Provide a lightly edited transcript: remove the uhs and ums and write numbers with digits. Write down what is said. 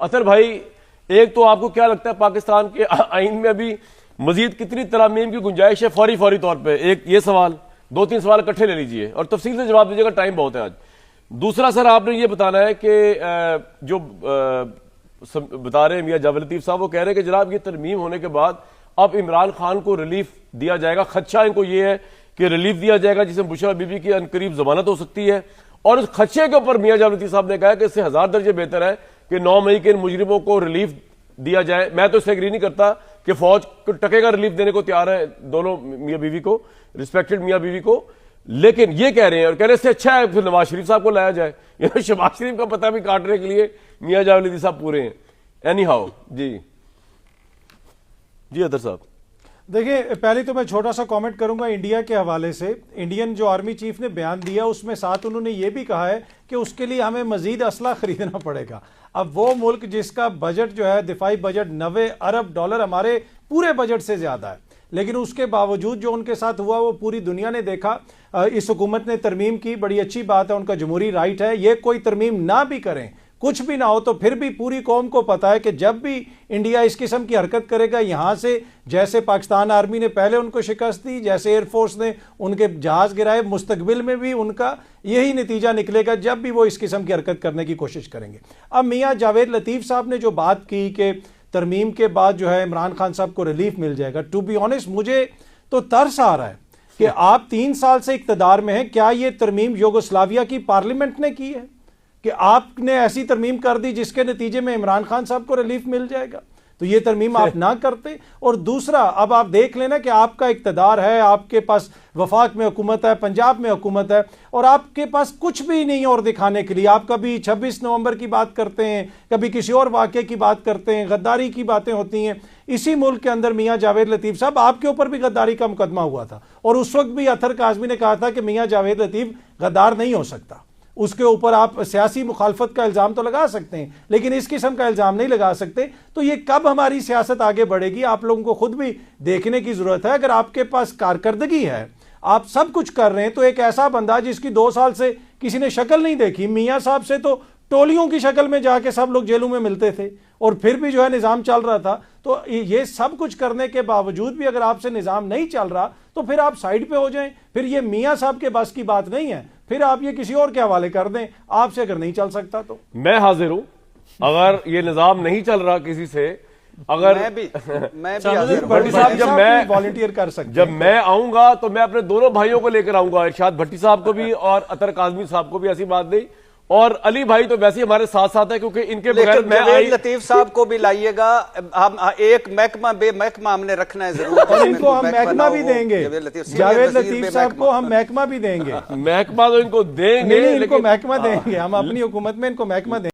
अतर भाई, एक तो आपको क्या लगता है पाकिस्तान के आइन में अभी मजीद कितनी तरमीम की गुंजाइश है फौरी तौर पे? एक ये सवाल, दो तीन सवाल इकट्ठे ले लीजिए और तफसील से जवाब दीजिएगा, टाइम बहुत है आज। दूसरा सर, आपने ये बताना है कि जो बता रहे हैं मियां जावेद लतीफ साहब, वो कह रहे हैं कि जनाब ये तरमीम होने के बाद अब इमरान खान को रिलीफ दिया जाएगा। खदशा इनको ये है कि रिलीफ दिया जाएगा जिसमें बुशरा बीबी की अनकरीब जमानत हो सकती है, और उस खदशे के ऊपर मियां जावेद लतीफ साहब ने कहा कि इससे 1000 दर्जे बेहतर है कि 9 मई के इन मुजरिमों को रिलीफ दिया जाए। मैं तो इससे एग्री नहीं करता कि फौज टकेगा रिलीफ देने को तैयार है दोनों मियां बीवी को, रिस्पेक्टेड मियां बीवी को, लेकिन ये कह रहे हैं और कह रहे हैं इससे अच्छा है फिर नवाज शरीफ साहब को लाया जाए। शहबाज शरीफ का पता भी काटने के लिए मियां जावेद लतीफ साहब पूरे हैं। एनी हाउ जी अदर साहब, देखिए, पहले तो मैं छोटा सा कमेंट करूंगा इंडिया के हवाले से। इंडियन जो आर्मी चीफ ने बयान दिया उसमें साथ उन्होंने ये भी कहा है कि उसके लिए हमें मजीद असला खरीदना पड़ेगा। अब वो मुल्क जिसका बजट जो है दिफाई बजट 90 अरब डॉलर हमारे पूरे बजट से ज्यादा है, लेकिन उसके बावजूद जो उनके साथ हुआ वो पूरी दुनिया ने देखा। इस हुकूमत ने तरमीम की, बड़ी अच्छी बात है, उनका जमहूरी राइट है। ये कोई तरमीम ना भी करें, कुछ भी ना हो, तो फिर भी पूरी कौम को पता है कि जब भी इंडिया इस किस्म की हरकत करेगा, यहां से जैसे पाकिस्तान आर्मी ने पहले उनको शिकस्त दी, जैसे एयरफोर्स ने उनके जहाज गिराए, मुस्तकबिल में भी उनका यही नतीजा निकलेगा जब भी वो इस किस्म की हरकत करने की कोशिश करेंगे। अब मियां जावेद लतीफ साहब ने जो बात की कि तरमीम के बाद जो है इमरान खान साहब को रिलीफ मिल जाएगा, टू बी ऑनेस्ट मुझे तो तरस आ रहा है कि आप 3 साल से इक्तदार में हैं। क्या ये तरमीम यूगोस्लाविया की पार्लियामेंट ने की है कि आपने ऐसी तरमीम कर दी जिसके नतीजे में इमरान खान साहब को रिलीफ मिल जाएगा? तो ये तरमीम आप ना करते। और दूसरा, अब आप देख लेना कि आपका इक्तदार है, आपके पास वफाक में हुकूमत है, पंजाब में हुकूमत है, और आपके पास कुछ भी नहीं और दिखाने के लिए। आप कभी 26 नवंबर की बात करते हैं, कभी किसी और वाक़े की बात करते हैं, गद्दारी की बातें होती हैं। इसी मुल्क के अंदर मियां जावेद लतीफ साहब, आपके ऊपर भी गद्दारी का मुकदमा हुआ था, और उस वक्त भी अतर काज़मी ने कहा था कि मियां जावेद लतीफ गद्दार नहीं हो सकता। उसके ऊपर आप सियासी मुखालफत का इल्ज़ाम तो लगा सकते हैं, लेकिन इस किस्म का इल्ज़ाम नहीं लगा सकते। तो ये कब हमारी सियासत आगे बढ़ेगी, आप लोगों को खुद भी देखने की ज़रूरत है। अगर आपके पास कारकर्दगी है, आप सब कुछ कर रहे हैं, तो एक ऐसा बंदा जिसकी 2 साल से किसी ने शक्ल नहीं देखी, मियाँ साहब से तो टोलियों की शक्ल में जाके सब लोग जेलों में मिलते थे, और फिर भी जो है निज़ाम चल रहा था। तो ये सब कुछ करने के बावजूद भी अगर आपसे निज़ाम नहीं चल रहा, तो फिर आप साइड पे हो जाएं। फिर ये मियाँ साहब के बस की बात नहीं है, फिर आप ये किसी और के हवाले कर दें। आपसे अगर नहीं चल सकता तो मैं हाजिर हूं। अगर ये निजाम नहीं चल रहा किसी से, अगर मैं भी भट्टी साहब, जब मैं वॉलंटियर कर सकते, जब मैं आऊंगा तो मैं अपने दोनों भाइयों को लेकर आऊंगा, इरशाद भट्टी साहब को भी और अतर काज़मी साहब को भी, ऐसी बात नहीं। और अली भाई तो वैसे ही हमारे साथ साथ है, क्योंकि इनके बगैर मैं जावेद लतीफ साहब को भी लाइएगा। हम एक महकमा बेमहकमा हमने रखना है जरूर, और इनको हम महकमा भी देंगे। जावेद लतीफ साहब को हम महकमा भी देंगे। महकमा तो इनको देंगे, नहीं, इनको महकमा देंगे, हम अपनी हुकूमत में इनको महकमा देंगे।